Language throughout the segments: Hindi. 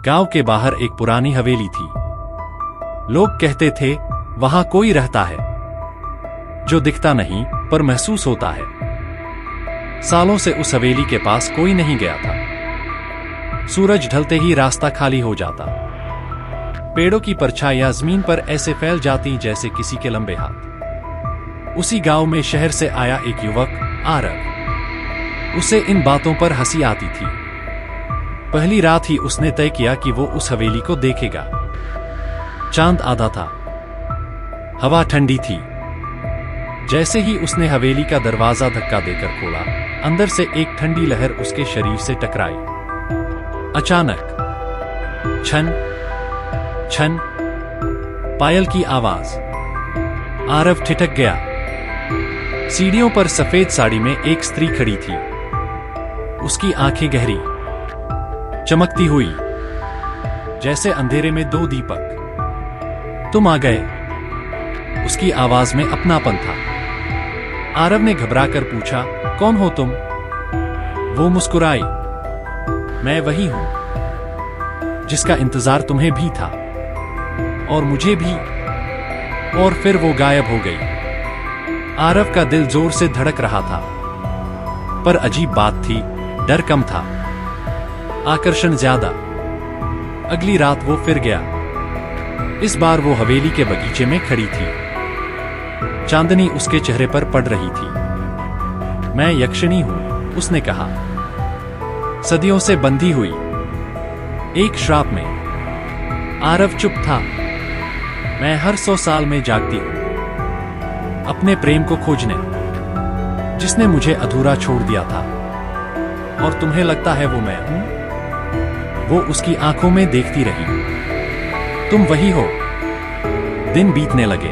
गांव के बाहर एक पुरानी हवेली थी। लोग कहते थे वहां कोई रहता है जो दिखता नहीं पर महसूस होता है। सालों से उस हवेली के पास कोई नहीं गया था। सूरज ढलते ही रास्ता खाली हो जाता। पेड़ों की परछाइयां जमीन पर ऐसे फैल जाती जैसे किसी के लंबे हाथ। उसी गांव में शहर से आया एक युवक आरव। उसे इन बातों पर हंसी आती थी। पहली रात ही उसने तय किया कि वो उस हवेली को देखेगा। चांद आधा था, हवा ठंडी थी। जैसे ही उसने हवेली का दरवाजा धक्का देकर खोला, अंदर से एक ठंडी लहर उसके शरीर से टकराई। अचानक छन छन पायल की आवाज। आरव ठिठक गया। सीढ़ियों पर सफेद साड़ी में एक स्त्री खड़ी थी। उसकी आंखें गहरी, चमकती हुई, जैसे अंधेरे में दो दीपक। तुम आ गए। उसकी आवाज में अपनापन था। आरव ने घबराकर पूछा, कौन हो तुम? वो मुस्कुराई, मैं वही हूं जिसका इंतजार तुम्हें भी था और मुझे भी। और फिर वो गायब हो गई। आरव का दिल जोर से धड़क रहा था। पर अजीब बात थी, डर कम था, आकर्षण ज्यादा। अगली रात वो फिर गया। इस बार वो हवेली के बगीचे में खड़ी थी। चांदनी उसके चेहरे पर पड़ रही थी। मैं यक्षिणी हूं, उसने कहा, सदियों से बंधी हुई एक श्राप में। आरव चुप था। मैं हर 100 साल में जागती हूं अपने प्रेम को खोजने, जिसने मुझे अधूरा छोड़ दिया था। और तुम्हें लगता है वो मैं हूं? वो उसकी आंखों में देखती रही। तुम वही हो। दिन बीतने लगे।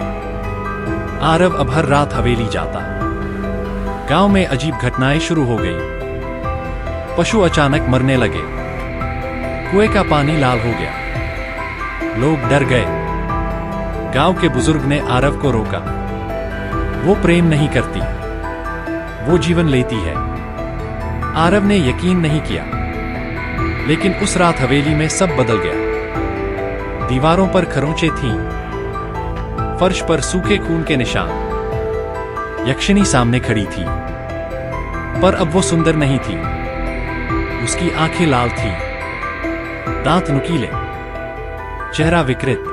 आरव अब हर रात हवेली जाता। गांव में अजीब घटनाएं शुरू हो गई। पशु अचानक मरने लगे। कुएं का पानी लाल हो गया। लोग डर गए। गांव के बुजुर्ग ने आरव को रोका। वो प्रेम नहीं करती, वो जीवन लेती है। आरव ने यकीन नहीं किया। लेकिन उस रात हवेली में सब बदल गया। दीवारों पर खरोंचें थीं, फर्श पर सूखे खून के निशान। यक्षिणी सामने खड़ी थी, पर अब वो सुंदर नहीं थी। उसकी आंखें लाल थीं, दांत नुकीले, चेहरा विकृत।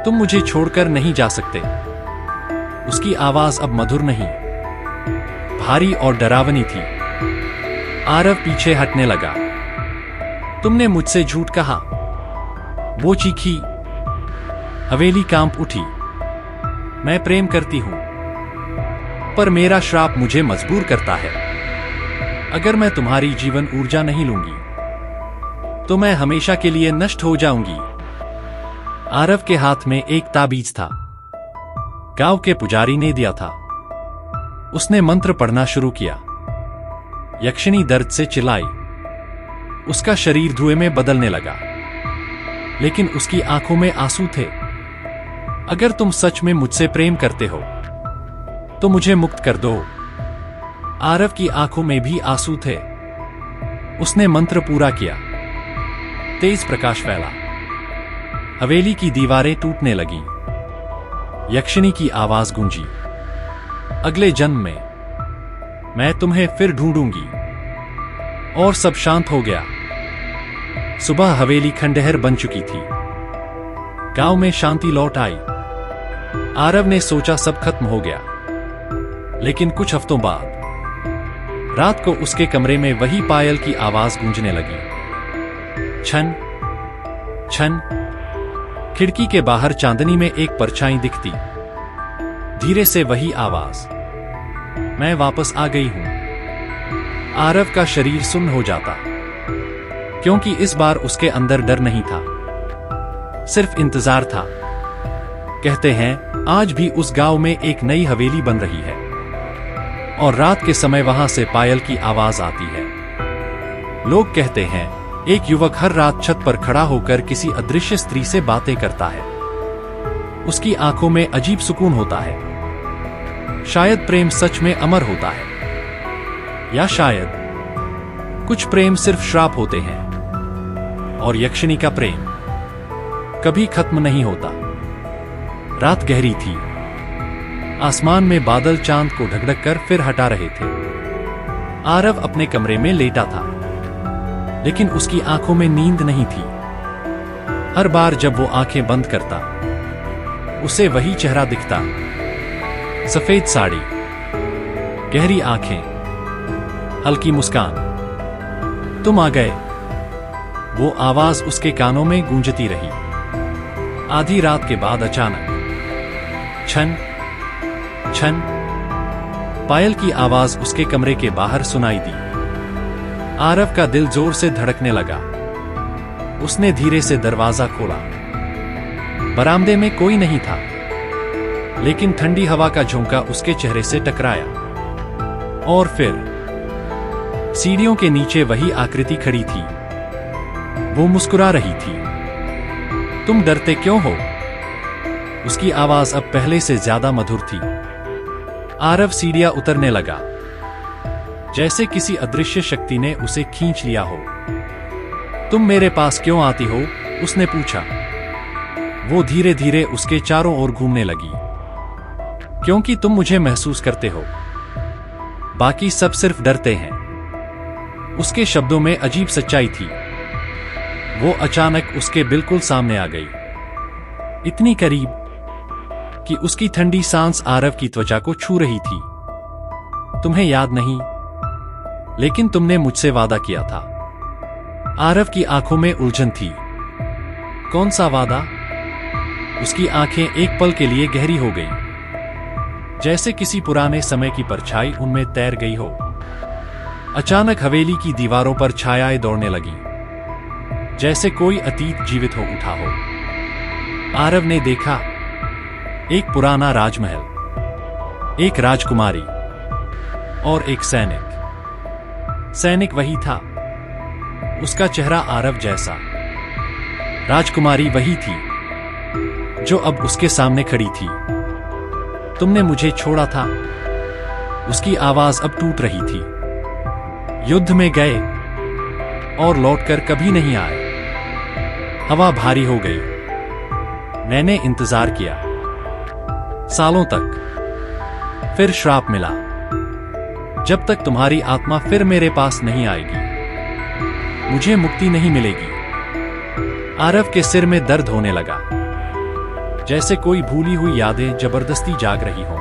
तुम मुझे छोड़कर नहीं जा सकते। उसकी आवाज अब मधुर नहीं, भारी और डरावनी थी। आरव पीछे हटने लगा। तुमने मुझसे झूठ कहा, वो चीखी। हवेली कांप उठी। मैं प्रेम करती हूं, पर मेरा श्राप मुझे मजबूर करता है। अगर मैं तुम्हारी जीवन ऊर्जा नहीं लूंगी, तो मैं हमेशा के लिए नष्ट हो जाऊंगी। आरव के हाथ में एक ताबीज था। गांव के पुजारी ने दिया था। उसने मंत्र पढ़ना शुरू किया। यक्षिणी दर्द से चिल्लाई। उसका शरीर धुएं में बदलने लगा, लेकिन उसकी आंखों में आंसू थे। अगर तुम सच में मुझसे प्रेम करते हो, तो मुझे मुक्त कर दो। आरव की आंखों में भी आंसू थे। उसने मंत्र पूरा किया। तेज प्रकाश फैला। हवेली की दीवारें टूटने लगीं। यक्षिणी की आवाज गूंजी, अगले जन्म में मैं तुम्हें फिर ढूंढूंगी। और सब शांत हो गया। सुबह हवेली खंडहर बन चुकी थी। गांव में शांति लौट आई। आरव ने सोचा सब खत्म हो गया। लेकिन कुछ हफ्तों बाद रात को उसके कमरे में वही पायल की आवाज गूंजने लगी। छन छन। खिड़की के बाहर चांदनी में एक परछाई दिखती। धीरे से वही आवाज, मैं वापस आ गई हूं। आरव का शरीर सुन्न हो जाता, क्योंकि इस बार उसके अंदर डर नहीं था, सिर्फ इंतजार था। कहते हैं आज भी उस गांव में एक नई हवेली बन रही है, और रात के समय वहां से पायल की आवाज आती है। लोग कहते हैं एक युवक हर रात छत पर खड़ा होकर किसी अदृश्य स्त्री से बातें करता है। उसकी आंखों में अजीब सुकून होता है। शायद प्रेम सच में अमर होता है, या शायद कुछ प्रेम सिर्फ श्राप होते हैं। और यक्षिणी का प्रेम कभी खत्म नहीं होता। रात गहरी थी। आसमान में बादल चांद को ढक कर फिर हटा रहे थे। आरव अपने कमरे में लेटा था, लेकिन उसकी आंखों में नींद नहीं थी। हर बार जब वो आंखें बंद करता, उसे वही चेहरा दिखता। सफेद साड़ी, गहरी आंखें, हल्की मुस्कान। तुम आ गए। वो आवाज उसके कानों में गूंजती रही। आधी रात के बाद अचानक छन छन पायल की आवाज उसके कमरे के बाहर सुनाई दी। आरव का दिल जोर से धड़कने लगा। उसने धीरे से दरवाजा खोला। बरामदे में कोई नहीं था, लेकिन ठंडी हवा का झोंका उसके चेहरे से टकराया। और फिर सीढ़ियों के नीचे वही आकृति खड़ी थी। वो मुस्कुरा रही थी। तुम डरते क्यों हो? उसकी आवाज अब पहले से ज्यादा मधुर थी। आरव सीढ़ियां उतरने लगा, जैसे किसी अदृश्य शक्ति ने उसे खींच लिया हो। तुम मेरे पास क्यों आती हो? उसने पूछा। वो धीरे धीरे उसके चारों ओर घूमने लगी। क्योंकि तुम मुझे महसूस करते हो, बाकी सब सिर्फ डरते हैं। उसके शब्दों में अजीब सच्चाई थी। वो अचानक उसके बिल्कुल सामने आ गई, इतनी करीब कि उसकी ठंडी सांस आरव की त्वचा को छू रही थी। तुम्हें याद नहीं, लेकिन तुमने मुझसे वादा किया था। आरव की आंखों में उलझन थी। कौन सा वादा? उसकी आंखें एक पल के लिए गहरी हो गईं, जैसे किसी पुराने समय की परछाई उनमें तैर गई हो। अचानक हवेली की दीवारों पर छायाएं दौड़ने लगीं, जैसे कोई अतीत जीवित हो उठा हो। आरव ने देखा, एक पुराना राजमहल, एक राजकुमारी और एक सैनिक। सैनिक वही था, उसका चेहरा आरव जैसा। राजकुमारी वही थी, जो अब उसके सामने खड़ी थी। तुमने मुझे छोड़ा था। उसकी आवाज अब टूट रही थी। युद्ध में गए और लौटकर कभी नहीं आए। हवा भारी हो गई। मैंने इंतजार किया, सालों तक। फिर श्राप मिला, जब तक तुम्हारी आत्मा फिर मेरे पास नहीं आएगी, मुझे मुक्ति नहीं मिलेगी। आरव के सिर में दर्द होने लगा, जैसे कोई भूली हुई यादें जबरदस्ती जाग रही हों।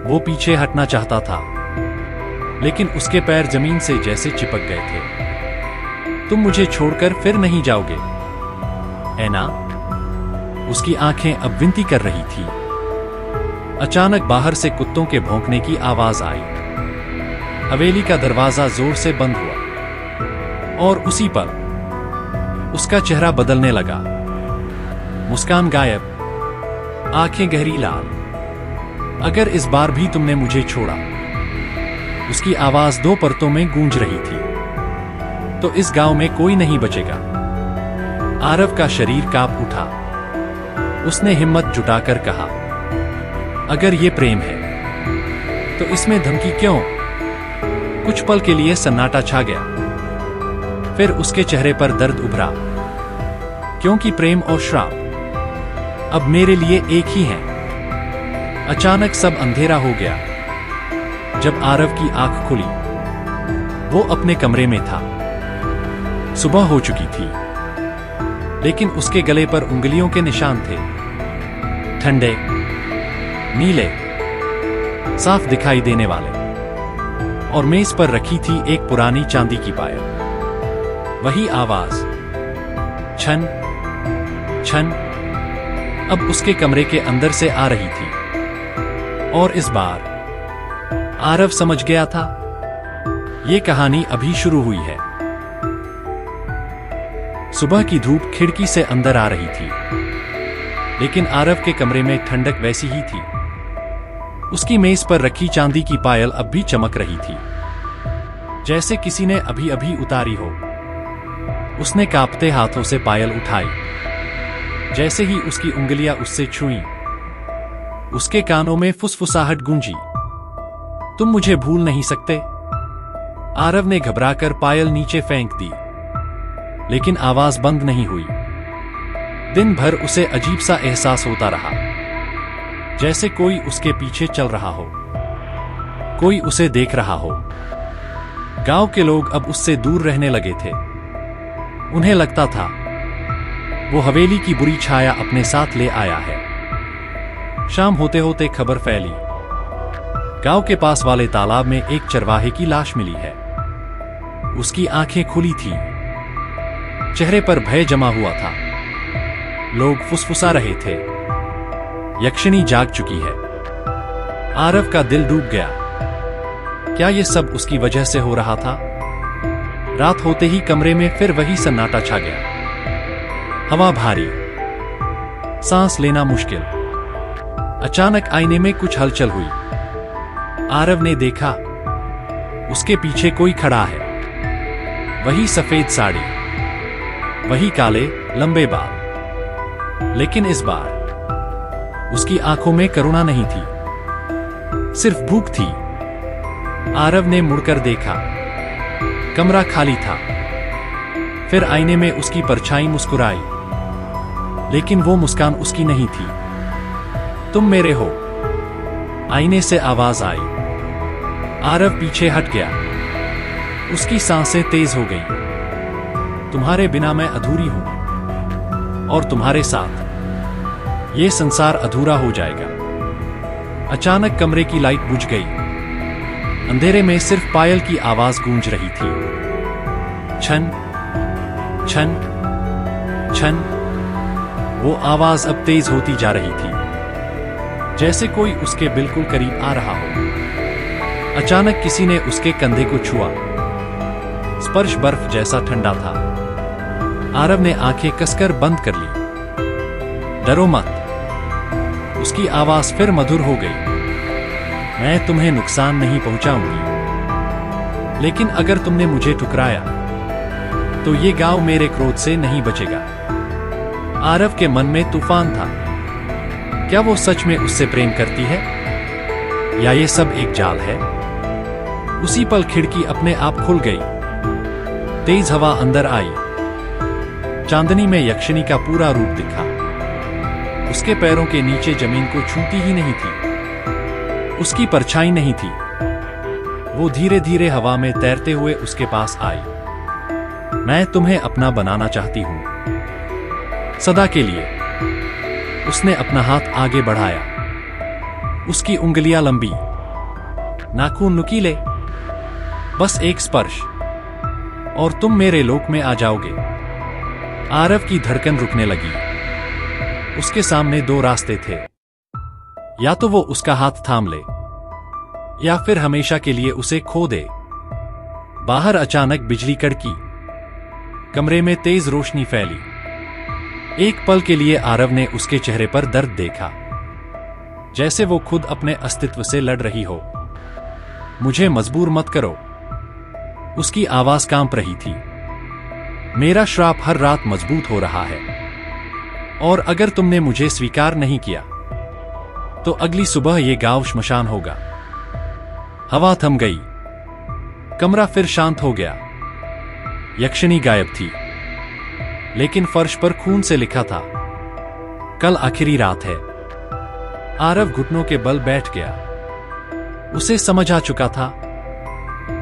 वो पीछे हटना चाहता था, लेकिन उसके पैर जमीन से जैसे चिपक गए थे। तुम मुझे छोड़कर फिर नहीं जाओगे, है ना? उसकी आंखें अब विनती कर रही थी। अचानक बाहर से कुत्तों के भौंकने की आवाज आई। हवेली का दरवाजा जोर से बंद हुआ, और उसी पर उसका चेहरा बदलने लगा। मुस्कान गायब, आंखें गहरी लाल। अगर इस बार भी तुमने मुझे छोड़ा, उसकी आवाज दो परतों में गूंज रही थी, तो इस गांव में कोई नहीं बचेगा। आरव का शरीर कांप उठा। उसने हिम्मत जुटाकर कहा, अगर ये प्रेम है, तो इसमें धमकी क्यों? कुछ पल के लिए सन्नाटा छा गया। फिर उसके चेहरे पर दर्द उभरा, क्योंकि प्रेम और श्राप अब मेरे लिए एक ही हैं। अचानक सब अंधेरा हो गया। जब आरव की आंख खुली, वो अपने कमरे में था। सुबह हो चुकी थी, लेकिन उसके गले पर उंगलियों के निशान थे, ठंडे, नीले, साफ दिखाई देने वाले। और मेज पर रखी थी एक पुरानी चांदी की पायल। वही आवाज, छन छन, अब उसके कमरे के अंदर से आ रही थी। और इस बार आरव समझ गया था, ये कहानी अभी शुरू हुई है। सुबह की धूप खिड़की से अंदर आ रही थी, लेकिन आरव के कमरे में ठंडक वैसी ही थी। उसकी मेज पर रखी चांदी की पायल अब भी चमक रही थी, जैसे किसी ने अभी अभी उतारी हो। उसने कांपते हाथों से पायल उठाई। जैसे ही उसकी उंगलियां उससे छुईं, उसके कानों में फुसफुसाहट गूंजी, तुम मुझे भूल नहीं सकते। आरव ने घबराकर पायल नीचे फेंक दी। लेकिन आवाज बंद नहीं हुई। दिन भर उसे अजीब सा एहसास होता रहा, जैसे कोई उसके पीछे चल रहा हो, कोई उसे देख रहा हो। गांव के लोग अब उससे दूर रहने लगे थे। उन्हें लगता था वो हवेली की बुरी छाया अपने साथ ले आया है। शाम होते होते खबर फैली, गांव के पास वाले तालाब में एक चरवाहे की लाश मिली है। उसकी आंखें खुली थीं, चेहरे पर भय जमा हुआ था। लोग फुसफुसा रहे थे, यक्षिणी जाग चुकी है। आरव का दिल डूब गया। क्या ये सब उसकी वजह से हो रहा था? रात होते ही कमरे में फिर वही सन्नाटा छा गया। हवा भारी, सांस लेना मुश्किल। अचानक आईने में कुछ हलचल हुई। आरव ने देखा, उसके पीछे कोई खड़ा है। वही सफेद साड़ी, वही काले लंबे बाल, लेकिन इस बार उसकी आंखों में करुणा नहीं थी, सिर्फ भूख थी। आरव ने मुड़कर देखा, कमरा खाली था। फिर आईने में उसकी परछाई मुस्कुराई, लेकिन वो मुस्कान उसकी नहीं थी। तुम मेरे हो, आईने से आवाज आई। आरव पीछे हट गया। उसकी सांसें तेज हो गईं। तुम्हारे बिना मैं अधूरी हूं, और तुम्हारे साथ ये संसार अधूरा हो जाएगा। अचानक कमरे की लाइट बुझ गई। अंधेरे में सिर्फ पायल की आवाज गूंज रही थी। छन छन छन। वो आवाज अब तेज होती जा रही थी, जैसे कोई उसके बिल्कुल करीब आ रहा हो। अचानक किसी ने उसके कंधे को छुआ। स्पर्श बर्फ जैसा ठंडा था। आरव ने आंखें कसकर बंद कर ली। डरो मत, उसकी आवाज फिर मधुर हो गई। मैं तुम्हें नुकसान नहीं पहुंचाऊंगी, लेकिन अगर तुमने मुझे ठुकराया तो ये गांव मेरे क्रोध से नहीं बचेगा। आरव के मन में तूफान था। क्या वो सच में उससे प्रेम करती है, या ये सब एक जाल है? उसी पल खिड़की अपने आप खुल गई। तेज हवा अंदर आई। चांदनी में यक्षिणी का पूरा रूप दिखा। उसके पैरों के नीचे जमीन को छूती ही नहीं थी। उसकी परछाई नहीं थी। वो धीरे धीरे हवा में तैरते हुए उसके पास आई। मैं तुम्हें अपना बनाना चाहती हूं, सदा के लिए। उसने अपना हाथ आगे बढ़ाया। उसकी उंगलियां लंबी, नाखून नुकीले। बस एक स्पर्श और तुम मेरे लोक में आ जाओगे। आरव की धड़कन रुकने लगी। उसके सामने दो रास्ते थे, या तो वो उसका हाथ थाम ले, या फिर हमेशा के लिए उसे खो दे। बाहर अचानक बिजली कड़की। कमरे में तेज रोशनी फैली। एक पल के लिए आरव ने उसके चेहरे पर दर्द देखा, जैसे वो खुद अपने अस्तित्व से लड़ रही हो। मुझे मजबूर मत करो। उसकी आवाज कांप रही थी। मेरा श्राप हर रात मजबूत हो रहा है, और अगर तुमने मुझे स्वीकार नहीं किया तो अगली सुबह ये गांव श्मशान होगा। हवा थम गई। कमरा फिर शांत हो गया। यक्षिणी गायब थी, लेकिन फर्श पर खून से लिखा था, कल आखिरी रात है। आरव घुटनों के बल बैठ गया। उसे समझ आ चुका था,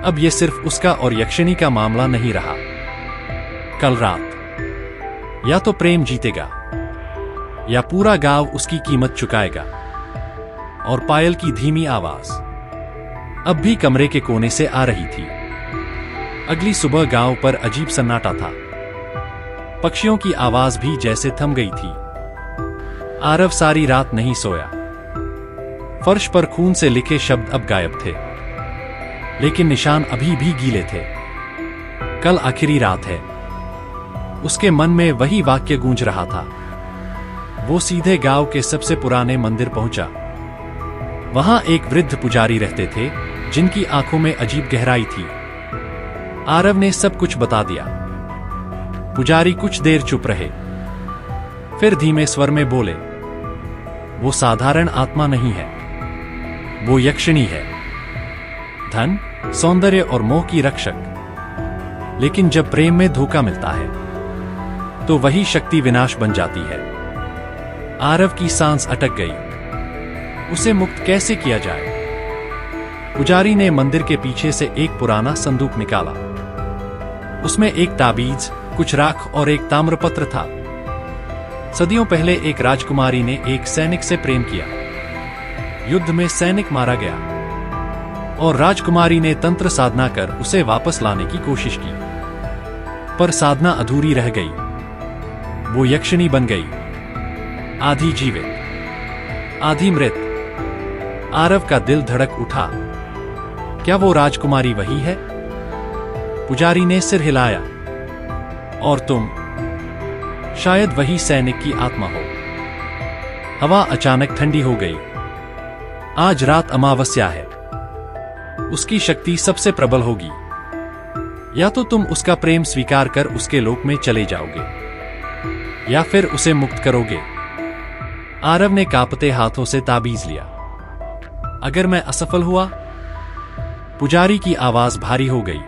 अब यह सिर्फ उसका और यक्षिणी का मामला नहीं रहा। कल रात या तो प्रेम जीतेगा, या पूरा गांव उसकी कीमत चुकाएगा। और पायल की धीमी आवाज अब भी कमरे के कोने से आ रही थी। अगली सुबह गांव पर अजीब सन्नाटा था। पक्षियों की आवाज भी जैसे थम गई थी। आरव सारी रात नहीं सोया। फर्श पर खून से लिखे शब्द अब गायब थे, लेकिन निशान अभी भी गीले थे। कल आखिरी रात है। उसके मन में वही वाक्य गूंज रहा था। वो सीधे गांव के सबसे पुराने मंदिर पहुंचा। वहां एक वृद्ध पुजारी रहते थे, जिनकी आंखों में अजीब गहराई थी। आरव ने सब कुछ बता दिया। पुजारी कुछ देर चुप रहे, फिर धीमे स्वर में बोले, वो साधारण आत्मा नहीं है, वो यक्षिणी है, धन, सौंदर्य और मोह की रक्षक। लेकिन जब प्रेम में धोखा मिलता है तो वही शक्ति विनाश बन जाती है। आरव की सांस अटक गई। उसे मुक्त कैसे किया जाए? पुजारी ने मंदिर के पीछे से एक पुराना संदूक निकाला। उसमें एक ताबीज, कुछ राख और एक ताम्रपत्र था। सदियों पहले एक राजकुमारी ने एक सैनिक से प्रेम किया। युद्ध में सैनिक मारा गया और राजकुमारी ने तंत्र साधना कर उसे वापस लाने की कोशिश की, पर साधना अधूरी रह गई। वो यक्षिणी बन गई, आधी जीवित आधी मृत। आरव का दिल धड़क उठा। क्या वो राजकुमारी वही है? पुजारी ने सिर हिलाया। और तुम? शायद वही सैनिक की आत्मा हो। हवा अचानक ठंडी हो गई। आज रात अमावस्या है। उसकी शक्ति सबसे प्रबल होगी। या तो तुम उसका प्रेम स्वीकार कर उसके लोक में चले जाओगे, या फिर उसे मुक्त करोगे। आरव ने कांपते हाथों से ताबीज लिया। अगर मैं असफल हुआ? पुजारी की आवाज भारी हो गई।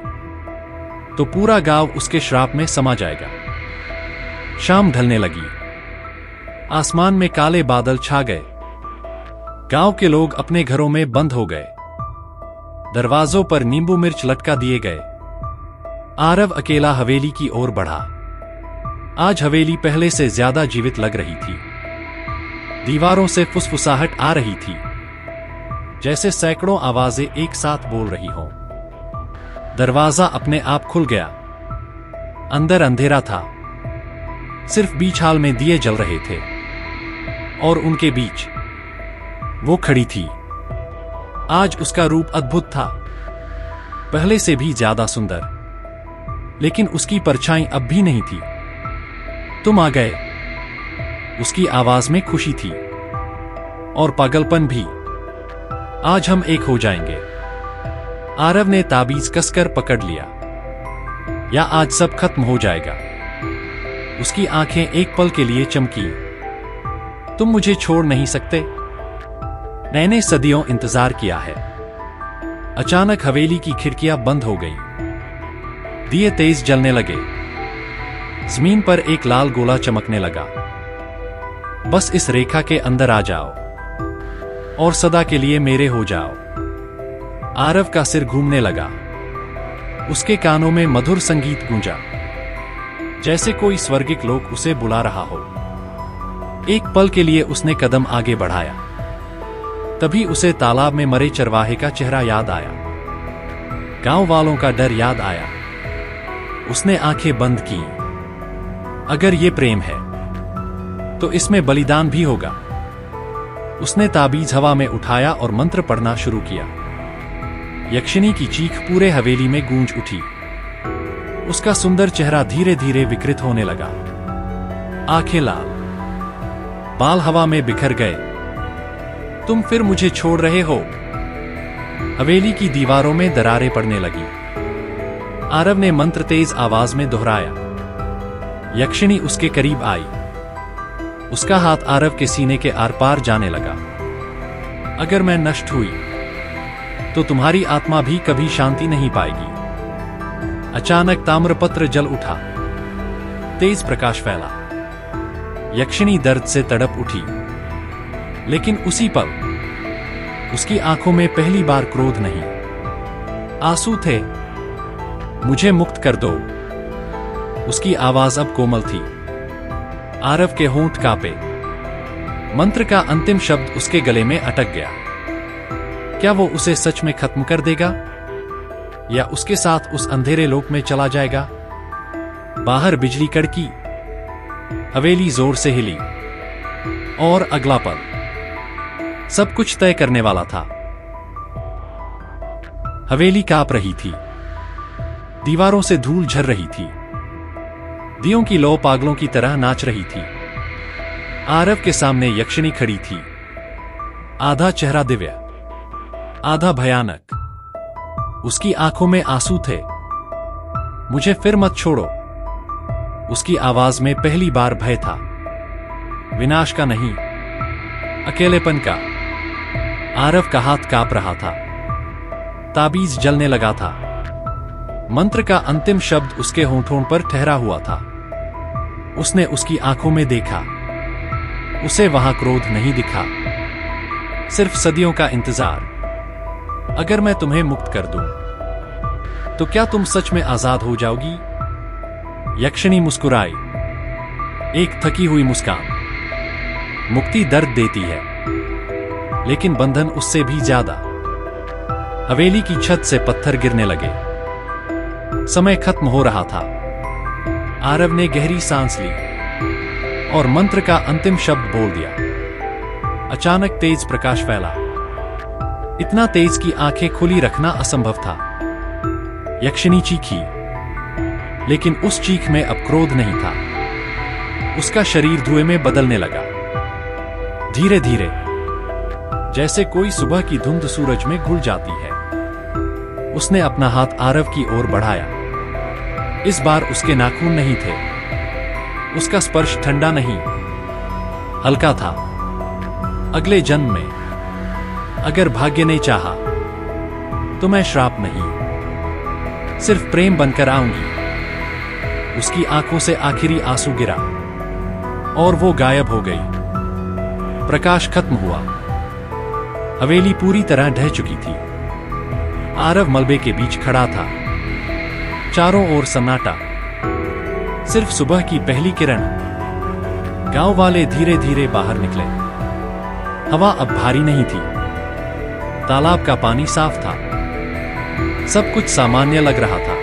तो पूरा गांव उसके श्राप में समा जाएगा। शाम ढलने लगी। आसमान में काले बादल छा गए। गांव के लोग अपने घरों में बंद हो गए। दरवाजों पर नींबू मिर्च लटका दिए गए। आरव अकेला हवेली की ओर बढ़ा। आज हवेली पहले से ज्यादा जीवित लग रही थी। दीवारों से फुसफुसाहट आ रही थी, जैसे सैकड़ों आवाजें एक साथ बोल रही हों। दरवाजा अपने आप खुल गया। अंदर अंधेरा था। सिर्फ बीच हाल में दिए जल रहे थे और उनके बीच वो खड़ी थी। आज उसका रूप अद्भुत था, पहले से भी ज्यादा सुंदर, लेकिन उसकी परछाई अब भी नहीं थी। तुम आ गए। उसकी आवाज में खुशी थी और पागलपन भी। आज हम एक हो जाएंगे। आरव ने ताबीज कसकर पकड़ लिया। या आज सब खत्म हो जाएगा। उसकी आंखें एक पल के लिए चमकी। तुम मुझे छोड़ नहीं सकते। मैंने सदियों इंतजार किया है। अचानक हवेली की खिड़कियां बंद हो गई। दिए तेज जलने लगे। जमीन पर एक लाल गोला चमकने लगा। बस इस रेखा के अंदर आ जाओ और सदा के लिए मेरे हो जाओ। आरव का सिर घूमने लगा। उसके कानों में मधुर संगीत गूंजा, जैसे कोई स्वर्गिक लोक उसे बुला रहा हो। एक पल के लिए उसने कदम आगे बढ़ाया। तभी उसे तालाब में मरे चरवाहे का चेहरा याद आया। गांव वालों का डर याद आया। उसने आंखें बंद की। अगर ये प्रेम है तो इसमें बलिदान भी होगा। उसने ताबीज हवा में उठाया और मंत्र पढ़ना शुरू किया। यक्षिणी की चीख पूरे हवेली में गूंज उठी। उसका सुंदर चेहरा धीरे धीरे विकृत होने लगा। आंखें लाल, बाल हवा में बिखर गए। तुम फिर मुझे छोड़ रहे हो? हवेली की दीवारों में दरारें पड़ने लगी। आरव ने मंत्र तेज आवाज में दोहराया। यक्षिणी उसके करीब आई। उसका हाथ आरव के सीने के आर पार जाने लगा। अगर मैं नष्ट हुई तो तुम्हारी आत्मा भी कभी शांति नहीं पाएगी। अचानक ताम्रपत्र जल उठा। तेज प्रकाश फैला। यक्षिणी दर्द से तड़प उठी। लेकिन उसी पल उसकी आंखों में पहली बार क्रोध नहीं, आंसू थे। मुझे मुक्त कर दो। उसकी आवाज अब कोमल थी। आरव के होंठ कांपे। मंत्र का अंतिम शब्द उसके गले में अटक गया। क्या वो उसे सच में खत्म कर देगा, या उसके साथ उस अंधेरे लोक में चला जाएगा? बाहर बिजली कड़की। हवेली जोर से हिली। और अगला पल सब कुछ तय करने वाला था। हवेली कांप रही थी। दीवारों से धूल झर रही थी। दियों की लौ पागलों की तरह नाच रही थी। आरव के सामने यक्षिणी खड़ी थी। आधा चेहरा दिव्य, आधा भयानक। उसकी आंखों में आंसू थे। मुझे फिर मत छोड़ो। उसकी आवाज में पहली बार भय था। विनाश का नहीं, अकेलेपन का। आरव का हाथ कांप रहा था। ताबीज जलने लगा था। मंत्र का अंतिम शब्द उसके होंठों पर ठहरा हुआ था। उसने उसकी आंखों में देखा। उसे वहां क्रोध नहीं दिखा, सिर्फ सदियों का इंतजार। अगर मैं तुम्हें मुक्त कर दूं, तो क्या तुम सच में आजाद हो जाओगी? यक्षिणी मुस्कुराई, एक थकी हुई मुस्कान। मुक्ति दर्द देती है, लेकिन बंधन उससे भी ज्यादा। हवेली की छत से पत्थर गिरने लगे। समय खत्म हो रहा था। आरव ने गहरी सांस ली और मंत्र का अंतिम शब्द बोल दिया। अचानक तेज प्रकाश फैला, इतना तेज कि आंखें खुली रखना असंभव था। यक्षिणी चीखी, लेकिन उस चीख में अब क्रोध नहीं था। उसका शरीर धुएं में बदलने लगा, धीरे धीरे, जैसे कोई सुबह की धुंध सूरज में घुल जाती है। उसने अपना हाथ आरव की ओर बढ़ाया। इस बार उसके नाखून नहीं थे। उसका स्पर्श ठंडा नहीं, हल्का था। अगले जन्म में, अगर भाग्य ने चाहा, तो मैं श्राप नहीं, सिर्फ प्रेम बनकर आऊंगी। उसकी आंखों से आखिरी आंसू गिरा और वो गायब हो गई। प्रकाश खत्म हुआ। हवेली पूरी तरह ढह चुकी थी। आरव मलबे के बीच खड़ा था। चारों ओर सन्नाटा, सिर्फ सुबह की पहली किरण। गांव वाले धीरे धीरे बाहर निकले। हवा अब भारी नहीं थी। तालाब का पानी साफ था। सब कुछ सामान्य लग रहा था।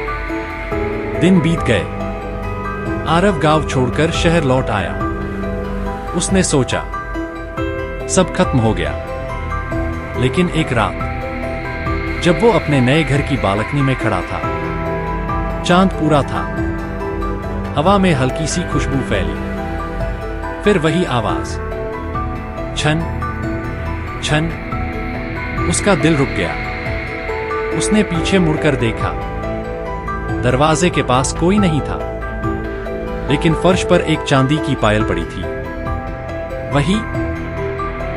दिन बीत गए। आरव गांव छोड़कर शहर लौट आया। उसने सोचा सब खत्म हो गया। लेकिन एक रात, जब वो अपने नए घर की बालकनी में खड़ा था, चांद पूरा था। हवा में हल्की सी खुशबू फैली। फिर वही आवाज, छन छन। उसका दिल रुक गया। उसने पीछे मुड़कर देखा। दरवाजे के पास कोई नहीं था, लेकिन फर्श पर एक चांदी की पायल पड़ी थी, वही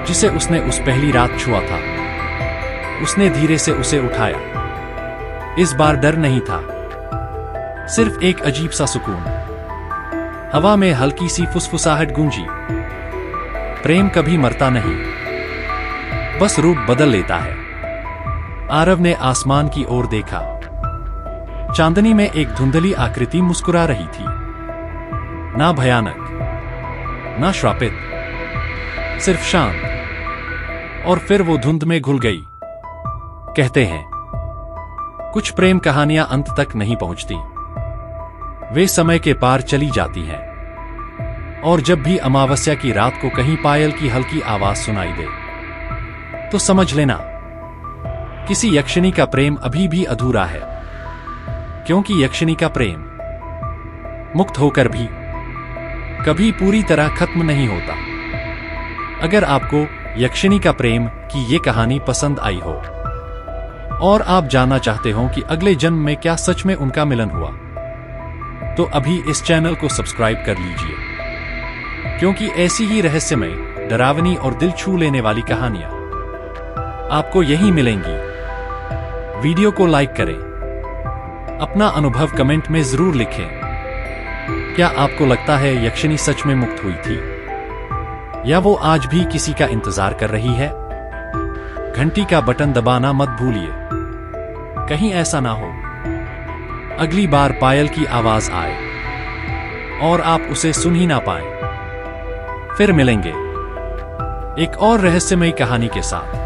जिसे उसने उस पहली रात छुआ था। उसने धीरे से उसे उठाया। इस बार डर नहीं था, सिर्फ एक अजीब सा सुकून। हवा में हल्की सी फुसफुसाहट गूंजी। प्रेम कभी मरता नहीं, बस रूप बदल लेता है। आरव ने आसमान की ओर देखा। चांदनी में एक धुंधली आकृति मुस्कुरा रही थी, ना भयानक, ना श्रापित, सिर्फ शांत। और फिर वो धुंध में घुल गई। कहते हैं, कुछ प्रेम कहानियां अंत तक नहीं पहुंचती, वे समय के पार चली जाती हैं। और जब भी अमावस्या की रात को कहीं पायल की हल्की आवाज सुनाई दे, तो समझ लेना किसी यक्षिणी का प्रेम अभी भी अधूरा है। क्योंकि यक्षिणी का प्रेम मुक्त होकर भी कभी पूरी तरह खत्म नहीं होता। अगर आपको यक्षिणी का प्रेम की ये कहानी पसंद आई हो और आप जानना चाहते हो कि अगले जन्म में क्या सच में उनका मिलन हुआ, तो अभी इस चैनल को सब्सक्राइब कर लीजिए, क्योंकि ऐसी ही रहस्यमय, डरावनी और दिल छू लेने वाली कहानियां आपको यहीं मिलेंगी। वीडियो को लाइक करें, अपना अनुभव कमेंट में जरूर लिखें। क्या आपको लगता है यक्षिणी सच में मुक्त हुई थी, या वो आज भी किसी का इंतजार कर रही है? घंटी का बटन दबाना मत भूलिए, कहीं ऐसा ना हो अगली बार पायल की आवाज आए और आप उसे सुन ही ना पाएं। फिर मिलेंगे एक और रहस्यमयी कहानी के साथ।